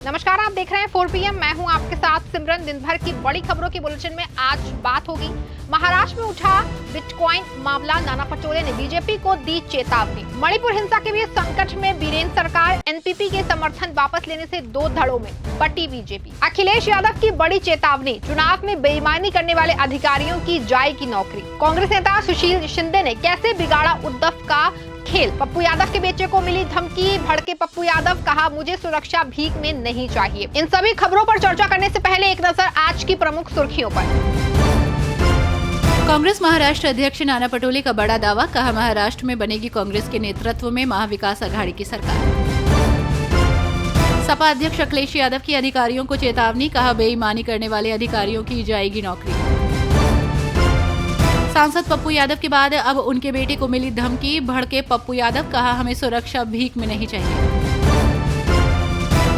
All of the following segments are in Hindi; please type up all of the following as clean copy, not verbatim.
नमस्कार, आप देख रहे हैं 4 PM। मैं हूं आपके साथ सिमरन। दिन भर की बड़ी खबरों के बुलेटिन में आज बात होगी महाराष्ट्र में उठा बिटकॉइन मामला। नाना पटोले ने बीजेपी को दी चेतावनी। मणिपुर हिंसा के बीच संकट में बीरेंद्र सरकार। एनपीपी के समर्थन वापस लेने से 2 धड़ों में बटी बीजेपी। अखिलेश यादव की बड़ी चेतावनी। चुनाव में बेईमानी करने वाले अधिकारियों की जाएगी नौकरी। कांग्रेस नेता सुशील शिंदे ने कैसे बिगाड़ा उद्धव का खेल। पप्पू यादव के बेटे को मिली धमकी। भड़के पप्पू यादव, कहा मुझे सुरक्षा भीख में नहीं चाहिए। इन सभी खबरों पर चर्चा करने से पहले एक नजर आज की प्रमुख सुर्खियों पर। कांग्रेस महाराष्ट्र अध्यक्ष नाना पटोले का बड़ा दावा। कहा महाराष्ट्र में बनेगी कांग्रेस के नेतृत्व में महाविकास आघाड़ी की सरकार। सपा अध्यक्ष अखिलेश यादव की अधिकारियों को चेतावनी। कहा बेईमानी करने वाले अधिकारियों की जाएगी नौकरी। सांसद पप्पू यादव के बाद अब उनके बेटे को मिली धमकी। भड़के पप्पू यादव, कहा हमें सुरक्षा भीख में नहीं चाहिए।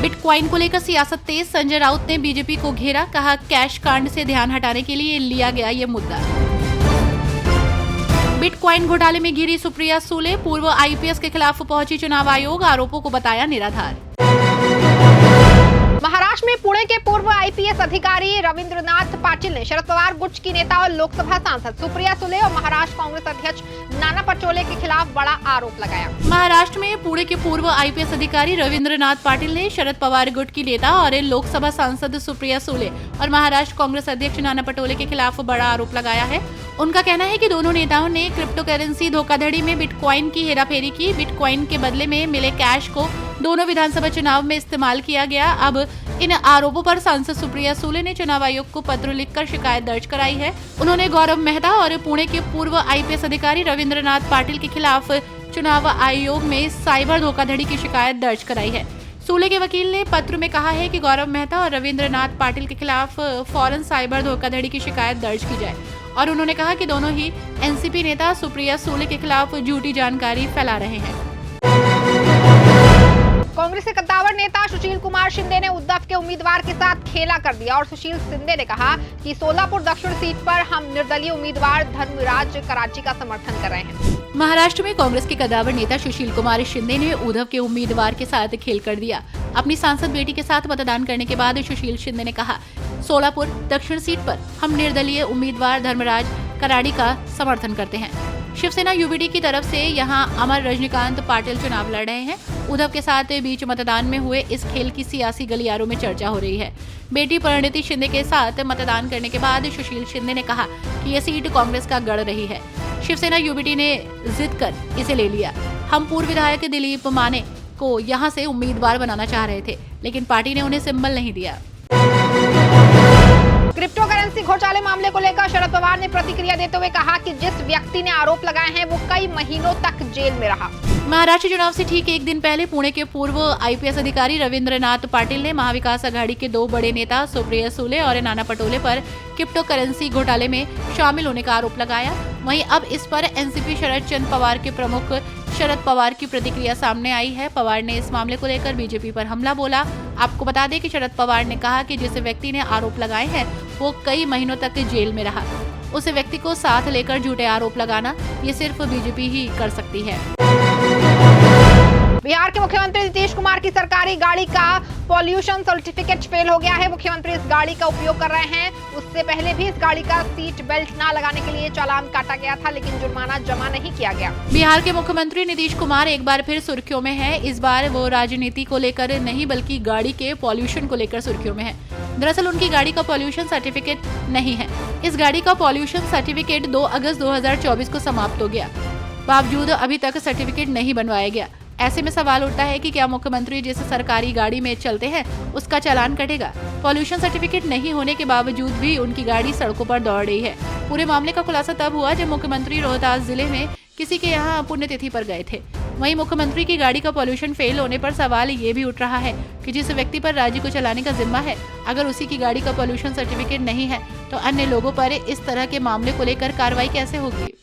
बिटकॉइन को लेकर सियासत तेज। संजय राउत ने बीजेपी को घेरा। कहा कैश कांड से ध्यान हटाने के लिए लिया गया ये मुद्दा। बिटकॉइन घोटाले में घिरी सुप्रिया सुले। पूर्व आईपीएस के खिलाफ पहुंची चुनाव आयोग। आरोपों को बताया निराधार। महाराष्ट्र में पुणे के पूर्व आईपीएस अधिकारी रविंद्रनाथ पाटिल ने शरद पवार गुट की नेता और लोकसभा सांसद सुप्रिया सुले और महाराष्ट्र कांग्रेस अध्यक्ष नाना पटोले के खिलाफ बड़ा आरोप लगाया। महाराष्ट्र में पुणे के पूर्व आईपीएस अधिकारी रविंद्रनाथ पाटिल ने शरद पवार गुट की नेता और लोकसभा सांसद सुप्रिया सुले और महाराष्ट्र कांग्रेस अध्यक्ष नाना पटोले के खिलाफ बड़ा आरोप लगाया है। उनका कहना है कि दोनों नेताओं ने क्रिप्टो करेंसी धोखाधड़ी में बिटकॉइन की हेराफेरी की। बिटकॉइन के बदले में मिले कैश को दोनों विधानसभा चुनाव में इस्तेमाल किया गया। अब इन आरोपों पर सांसद सुप्रिया सुले ने चुनाव आयोग को पत्र लिखकर शिकायत दर्ज कराई है। उन्होंने गौरव मेहता और पुणे के पूर्व आईपीएस अधिकारी रविंद्रनाथ पाटिल के खिलाफ चुनाव आयोग में साइबर धोखाधड़ी की शिकायत दर्ज कराई है। सुले के वकील ने पत्र में कहा है कि गौरव मेहता और रविंद्रनाथ पाटिल के खिलाफ फौरन साइबर धोखाधड़ी की शिकायत दर्ज की जाए। और उन्होंने कहा कि दोनों ही एनसीपी नेता सुप्रिया सुले के खिलाफ झूठी जानकारी फैला रहे हैं। कांग्रेस के कद्दावर नेता सुशील कुमार शिंदे ने उद्धव के उम्मीदवार के साथ खेला कर दिया और सुशील शिंदे ने कहा कि सोलापुर दक्षिण सीट पर हम निर्दलीय उम्मीदवार धर्मराज कराची का समर्थन कर रहे हैं। महाराष्ट्र में कांग्रेस के कद्दावर नेता सुशील कुमार शिंदे ने उद्धव के उम्मीदवार के साथ खेल कर दिया। अपनी सांसद बेटी के साथ मतदान करने के बाद सुशील शिंदे ने कहा, सोलापुर दक्षिण सीट पर हम निर्दलीय उम्मीदवार धर्मराज कराड़ी का समर्थन करते हैं। शिवसेना यूबीडी की तरफ से यहां अमर रजनीकांत पाटिल चुनाव लड़ रहे हैं। उद्धव के साथ बीच मतदान में हुए इस खेल की सियासी गलियारों में चर्चा हो रही है। बेटी परिणति शिंदे के साथ मतदान करने के बाद सुशील शिंदे ने कहा कि यह सीट कांग्रेस का गढ़ रही है। शिवसेना यूबीडी ने जिद कर इसे ले लिया। हम पूर्व विधायक दिलीप माने को यहां से उम्मीदवार बनाना चाह रहे थे, लेकिन पार्टी ने उन्हें सिंबल नहीं दिया। क्रिप्टो करेंसी घोटाले मामले को लेकर शरद पवार ने प्रतिक्रिया देते हुए कहा कि जिस व्यक्ति ने आरोप लगाए हैं वो कई महीनों तक जेल में रहा। महाराष्ट्र चुनाव से ठीक एक दिन पहले पुणे के पूर्व आईपीएस अधिकारी रविंद्रनाथ पाटिल ने महाविकास आघाड़ी के 2 बड़े नेता सुप्रिया सुले और नाना पटोले पर क्रिप्टो करेंसी घोटाले में शामिल होने का आरोप लगाया। वहीं अब इस पर एनसीपी शरद चंद्र पवार के प्रमुख शरद पवार की प्रतिक्रिया सामने आई है। पवार ने इस मामले को लेकर बीजेपी पर हमला बोला। आपको बता दें कि शरद पवार ने कहा कि जिस व्यक्ति ने आरोप लगाए हैं वो कई महीनों तक जेल में रहा। उस व्यक्ति को साथ लेकर झूठे आरोप लगाना ये सिर्फ बीजेपी ही कर सकती है। बिहार के मुख्यमंत्री नीतीश कुमार की सरकारी गाड़ी का पॉल्यूशन सर्टिफिकेट फेल हो गया है। मुख्यमंत्री इस गाड़ी का उपयोग कर रहे हैं। उससे पहले भी इस गाड़ी का सीट बेल्ट ना लगाने के लिए चालान काटा गया था, लेकिन जुर्माना जमा नहीं किया गया। बिहार के मुख्यमंत्री नीतीश कुमार एक बार फिर सुर्खियों में है। इस बार वो राजनीति को लेकर नहीं बल्कि गाड़ी के पॉल्यूशन को लेकर सुर्खियों में है। दरअसल उनकी गाड़ी का पॉल्यूशन सर्टिफिकेट नहीं है। इस गाड़ी का पॉल्यूशन सर्टिफिकेट 2 अगस्त 2024 को समाप्त हो गया। बावजूद अभी तक सर्टिफिकेट नहीं बनवाया गया। ऐसे में सवाल उठता है कि क्या मुख्यमंत्री जिस सरकारी गाड़ी में चलते हैं उसका चालान कटेगा। पॉल्यूशन सर्टिफिकेट नहीं होने के बावजूद भी उनकी गाड़ी सड़कों पर दौड़ रही है। पूरे मामले का खुलासा तब हुआ जब मुख्यमंत्री रोहतास जिले में किसी के यहाँ पुण्यतिथि पर गए थे। वहीं मुख्यमंत्री की गाड़ी का पॉल्यूशन फेल होने पर सवाल ये भी उठ रहा है कि जिस व्यक्ति पर राज्य को चलाने का जिम्मा है, अगर उसी की गाड़ी का पॉल्यूशन सर्टिफिकेट नहीं है तो अन्य लोगों पर इस तरह के मामले को लेकर कार्रवाई कैसे होगी।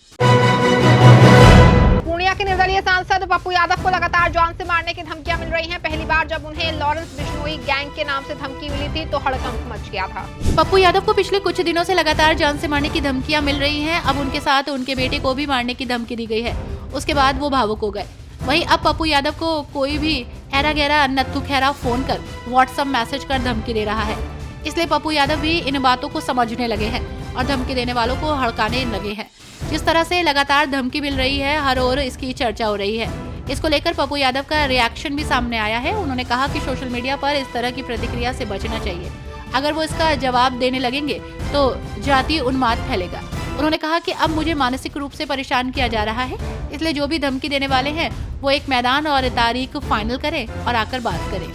पूर्णिया के निर्दलीय सांसद पप्पू यादव को लगातार जान से मारने की धमकियां मिल रही हैं। पहली बार जब उन्हें लॉरेंस बिश्नोई गैंग के नाम से धमकी मिली थी तो हड़कंप मच गया था। पप्पू यादव को पिछले कुछ दिनों से लगातार जान से मारने की धमकियां मिल रही हैं। अब उनके साथ उनके बेटे को भी मारने की धमकी दी गई है। उसके बाद वो भावुक हो गए। वहीं अब पप्पू यादव को कोई भी ऐरा गैरा नत्थु खैरा फोन कर व्हाट्सएप मैसेज कर धमकी दे रहा है। इसलिए पप्पू यादव भी इन बातों को समझने लगे हैं और धमकी देने वालों को हड़काने लगे हैं। जिस तरह से लगातार धमकी मिल रही है, हर ओर इसकी चर्चा हो रही है। इसको लेकर पप्पू यादव का रिएक्शन भी सामने आया है। उन्होंने कहा कि सोशल मीडिया पर इस तरह की प्रतिक्रिया से बचना चाहिए। अगर वो इसका जवाब देने लगेंगे तो जातीय उन्माद फैलेगा। उन्होंने कहा कि अब मुझे मानसिक रूप से परेशान किया जा रहा है, इसलिए जो भी धमकी देने वाले हैं वो एक मैदान और तारीख फाइनल करें और आकर बात करें।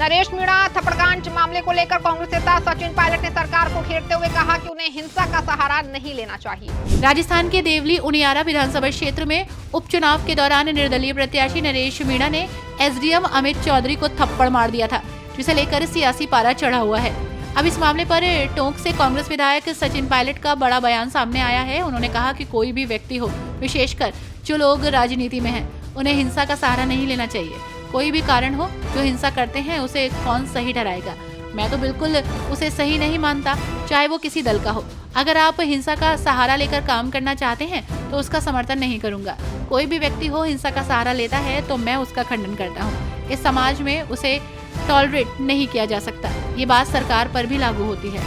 नरेश मीणा थप्पड़कांड मामले को लेकर कांग्रेस नेता सचिन पायलट ने सरकार को घेरते हुए कहा कि उन्हें हिंसा का सहारा नहीं लेना चाहिए। राजस्थान के देवली उनियारा विधानसभा क्षेत्र में उपचुनाव के दौरान निर्दलीय प्रत्याशी नरेश मीणा ने एसडीएम अमित चौधरी को थप्पड़ मार दिया था, जिसे लेकर सियासी पारा चढ़ा हुआ है। अब इस मामले पर टोंक से कांग्रेस विधायक सचिन पायलट का बड़ा बयान सामने आया है। उन्होंने कहा कि कोई भी व्यक्ति हो, विशेषकर जो लोग राजनीति में हैं, उन्हें हिंसा का सहारा नहीं लेना चाहिए। कोई भी कारण हो, जो हिंसा करते हैं उसे कौन सही ठहराएगा? मैं तो बिल्कुल उसे सही नहीं मानता, चाहे वो किसी दल का हो। अगर आप हिंसा का सहारा लेकर काम करना चाहते हैं तो उसका समर्थन नहीं करूंगा। कोई भी व्यक्ति हो हिंसा का सहारा लेता है तो मैं उसका खंडन करता हूँ। इस समाज में उसे टॉलरेट नहीं किया जा सकता। ये बात सरकार पर भी लागू होती है।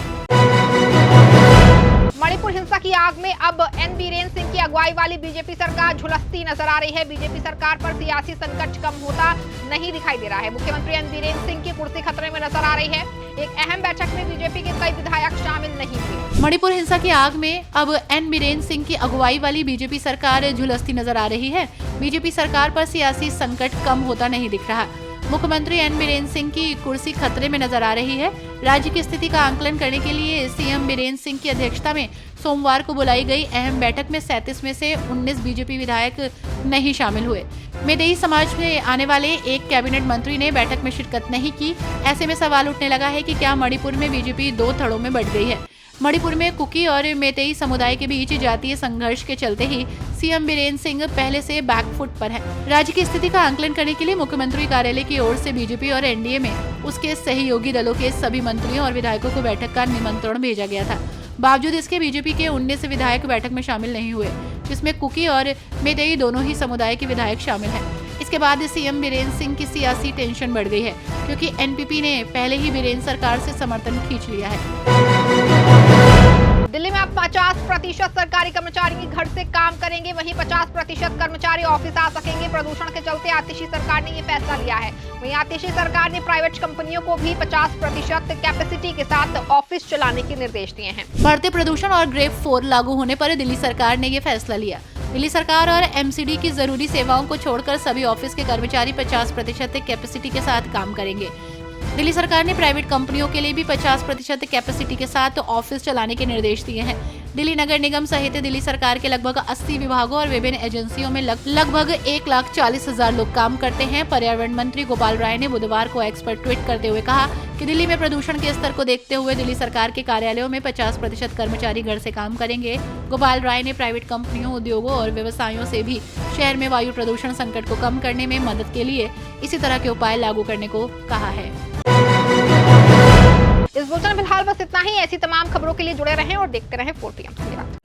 मणिपुर हिंसा की आग में अब एन बीरेन सिंह की अगुवाई वाली बीजेपी सरकार झुलसती नजर आ रही है। बीजेपी सरकार पर सियासी संकट कम होता नहीं दिखाई दे रहा है। मुख्यमंत्री एन बीरेन सिंह की कुर्सी खतरे में नजर आ रही है। एक अहम बैठक में बीजेपी के कई विधायक शामिल नहीं हुए। मणिपुर हिंसा की आग में अब एन बीरेन सिंह की अगुवाई वाली बीजेपी सरकार झुलसती नजर आ रही है। बीजेपी सरकार पर सियासी संकट कम होता नहीं दिख रहा। मुख्यमंत्री एन बीरेन सिंह की कुर्सी खतरे में नजर आ रही है। राज्य की स्थिति का आकलन करने के लिए सीएम बीरेन सिंह की अध्यक्षता में सोमवार को बुलाई गई अहम बैठक में 37 में से 19 बीजेपी विधायक नहीं शामिल हुए। मेदेई समाज में आने वाले एक कैबिनेट मंत्री ने बैठक में शिरकत नहीं की। ऐसे में सवाल उठने लगा है कि क्या मणिपुर में बीजेपी दो धड़ों में बंट गई है। मणिपुर में कुकी और मेतेई समुदाय के बीच जातीय संघर्ष के चलते ही सीएम बीरेन सिंह पहले से बैकफुट पर है। राज्य की स्थिति का आकलन करने के लिए मुख्यमंत्री कार्यालय की ओर से बीजेपी और एनडीए में उसके सहयोगी दलों के सभी मंत्रियों और विधायकों को बैठक का निमंत्रण भेजा गया था। बावजूद इसके बीजेपी के 19 विधायक बैठक में शामिल नहीं हुए, जिसमें कुकी और मेतेई दोनों ही समुदाय के विधायक शामिल हैं। इसके बाद सीएम बीरेन सिंह की सियासी टेंशन बढ़ गई है, क्योंकि एनपीपी ने पहले ही बीरेन सरकार से समर्थन खींच लिया है। दिल्ली में अब 50% सरकारी कर्मचारी घर से काम करेंगे, वहीं 50% कर्मचारी ऑफिस आ सकेंगे। प्रदूषण के चलते आतिशी सरकार ने ये फैसला लिया है। वहीं आतिशी सरकार ने प्राइवेट कंपनियों को भी 50% कैपेसिटी के साथ ऑफिस चलाने के निर्देश दिए हैं। बढ़ते प्रदूषण और ग्रेड 4 लागू होने पर दिल्ली सरकार ने ये फैसला लिया। दिल्ली सरकार और एमसीडी की जरूरी सेवाओं को छोड़कर सभी ऑफिस के कर्मचारी 50% कैपेसिटी के साथ काम करेंगे। दिल्ली सरकार ने प्राइवेट कंपनियों के लिए भी 50% कैपेसिटी के साथ ऑफिस चलाने के निर्देश दिए हैं। दिल्ली नगर निगम सहित दिल्ली सरकार के लगभग 80 विभागों और विभिन्न एजेंसियों में लगभग 1,40,000 लोग काम करते हैं। पर्यावरण मंत्री गोपाल राय ने बुधवार को एक्स पर ट्वीट करते हुए कहा कि दिल्ली में प्रदूषण के स्तर को देखते हुए दिल्ली सरकार के कार्यालयों में 50% कर्मचारी घर से काम करेंगे। गोपाल राय ने प्राइवेट कंपनियों, उद्योगों और व्यवसायों से भी शहर में वायु प्रदूषण संकट को कम करने में मदद के लिए इसी तरह के उपाय लागू करने को कहा है। इस बुलेटिन में फिलहाल बस इतना ही। ऐसी तमाम खबरों के लिए जुड़े रहें और देखते रहें 4PM। धन्यवाद।